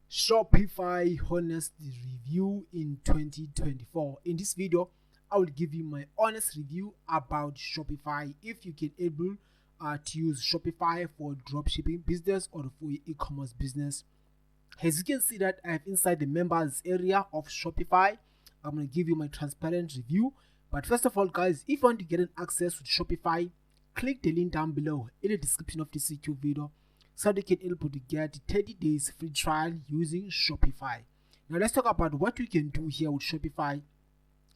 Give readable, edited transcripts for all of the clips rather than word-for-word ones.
Shopify Honest review in 2024. In this video, I will give you my honest review about Shopify. If you can able to use Shopify for dropshipping business or for e-commerce business. As you can see that I have inside the members area of Shopify, I'm going to give you my transparent review. But first of all, guys, if you want to get an access to Shopify, click the link down below in the description of this YouTube video, so they can able to get 30 days free trial using Shopify. Now let's talk about what you can do here with Shopify.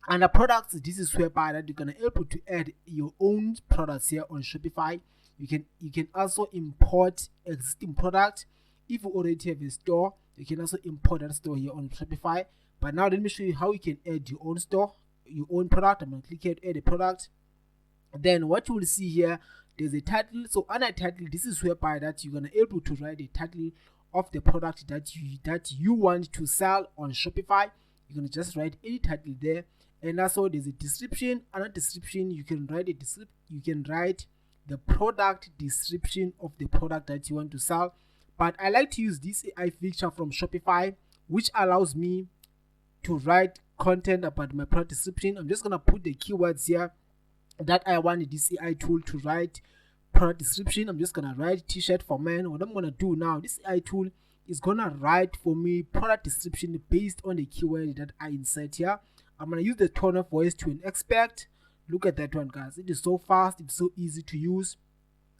And the products, this is whereby that you're gonna able to add your own products here on Shopify. You can also import existing products. If you already have a store, you can also import that store here on Shopify. But now let me show you how you can add your own store, your own product. I'm gonna click here to add a product. Then what you will see here, there's a title. So under title, this is whereby that you're gonna able to write a title of the product that you want to sell on Shopify. You're gonna just write any title there. And also there's a description. Under description, you can write the product description of the product that you want to sell. But I like to use this AI feature from Shopify, which allows me to write content about my product description. I'm just gonna put the keywords here that I want this AI tool to write product description. I'm just gonna write t-shirt for men. What I'm gonna do now, this AI tool is gonna write for me product description based on the keyword that I insert here. I'm gonna use the tone of voice to an expert. Look at that one, guys. It is so fast, it's so easy to use.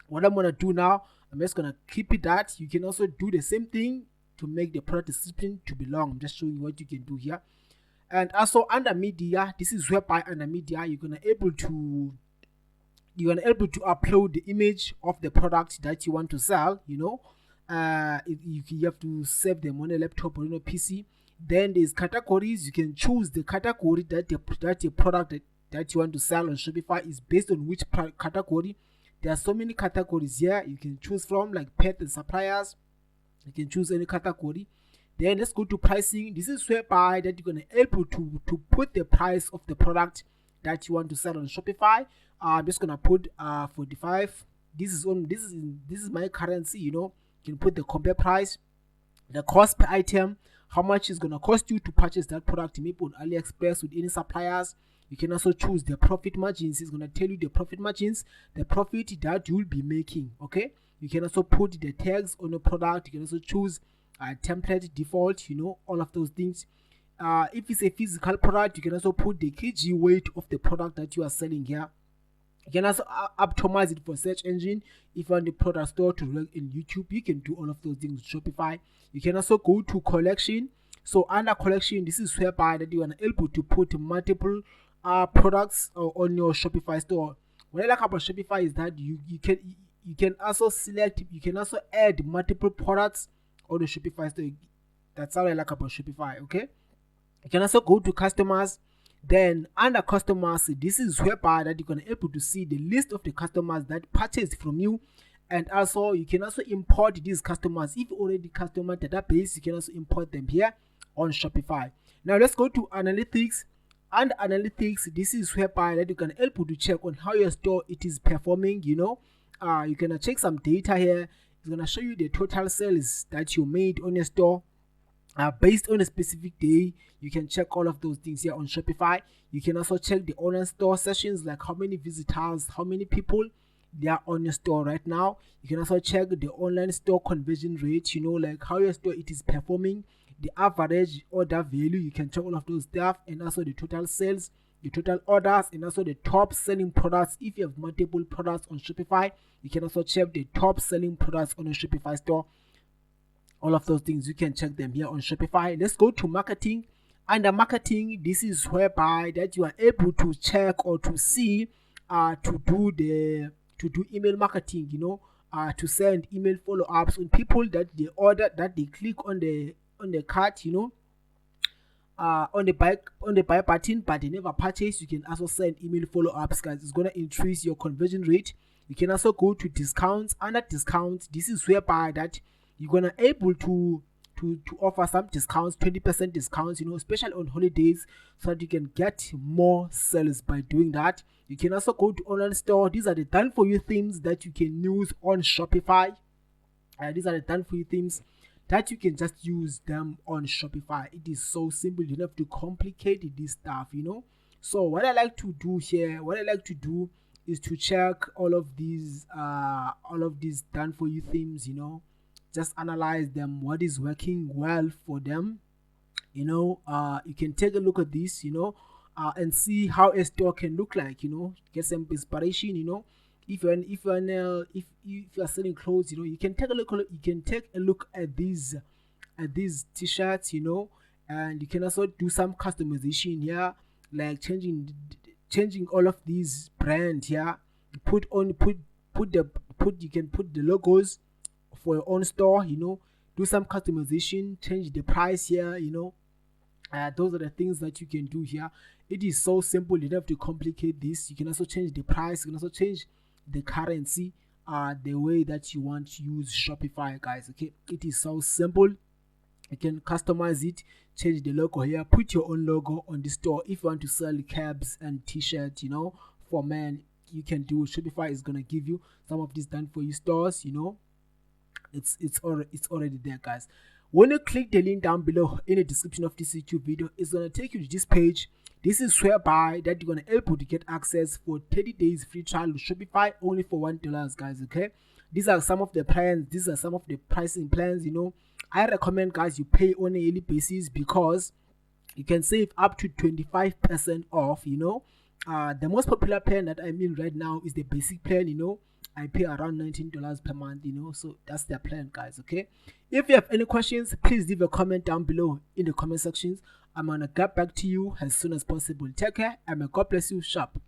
What I'm gonna do now, I'm just gonna keep it that. You can also do the same thing to make the product description to be long. I'm just showing you what you can do here. And also under media, this is whereby under media you're gonna able to upload the image of the product that you want to sell. You have to save them on a laptop or on a PC. Then there's categories. You can choose the category that the product that you want to sell on Shopify is based on which category. There are so many categories here you can choose from, like pet and suppliers. You can choose any category. Then let's go to pricing. This is whereby that you're gonna able to put the price of the product that you want to sell on Shopify. I'm just gonna put 45. This is my currency. You can put the compare price, the cost per item, how much it's gonna cost you to purchase that product, maybe on AliExpress with any suppliers. You can also choose the profit margins. It's gonna tell you the profit margins, the profit that you'll be making. Okay. You can also put the tags on the product. You can also choose template default, all of those things. If it's a physical product, you can also put the kg weight of the product that you are selling here. You can also optimize it for search engine. If you want the product store to rank in YouTube, you can do all of those things with Shopify. You can also go to collection. So under collection, this is whereby that you are able to put multiple products on your Shopify store. What I like about Shopify is that you can also add multiple products on the Shopify store. That's how I like about Shopify. Okay. You can also go to customers. Then under customers, this is whereby that you're gonna able to see the list of the customers that purchased from you. And also you can also import these customers. If you already customer database, you can also import them here on Shopify. Now let's go to analytics. Under analytics, this is whereby that you can able to check on how your store it is performing. You can check some data here. It's gonna show you the total sales that you made on your store. Based on a specific day. You can check all of those things here on Shopify. You can also check the online store sessions, like how many visitors, how many people they are on your store right now. You can also check the online store conversion rate, like how your store it is performing, the average order value. You can check all of those stuff, and also the total sales, the total orders, and also the top selling products. If you have multiple products on Shopify, you can also check the top selling products on your Shopify store. All of those things, you can check them here on Shopify. Let's go to marketing. Under marketing, this is whereby that you are able to check or to see to do email marketing, to send email follow-ups on people that they order, that they click on the cart, on the buy button, but they never purchase. You can also send email follow-ups, guys. It's gonna increase your conversion rate. You can also go to discounts. Under discounts, this is whereby that you're gonna able to offer some discounts, 20% discounts, especially on holidays, so that you can get more sales by doing that. You can also go to online store. These are the done for you themes that you can use on Shopify. These are the done for you themes that you can just use them on Shopify. It is so simple. You don't have to complicate this stuff, So what I like to do is to check all of these done for you themes, just analyze them, what is working well for them. You can take a look at this, and see how a store can look like, get some inspiration, if you're selling clothes, you can take a look at these t-shirts, and you can also do some customization here, like changing all of these brands here. You can put the logos for your own store, do some customization, change the price here, those are the things that you can do here. It is so simple. You don't have to complicate this. You can also change the price. You can also change the currency, the way that you want to use Shopify, guys. Okay, it is so simple. You can customize it, change the logo here, put your own logo on the store. If you want to sell caps and t-shirts, for men, you can do. Shopify is gonna give you some of these done for you stores. It's already there, guys. When you click the link down below in the description of this YouTube video, it's going to take you to this page. This is whereby that you're going to able to get access for 30 days free trial with Shopify only for $1, guys, okay? These are some of the plans. These are some of the pricing plans, I recommend, guys, you pay on a yearly basis because you can save up to 25% off, The most popular plan that I'm in right now is the basic plan, I pay around $19 per month, so that's their plan, guys, okay? If you have any questions, please leave a comment down below in the comment sections. I'm gonna get back to you as soon as possible. Take care, and may God bless you. Sharp.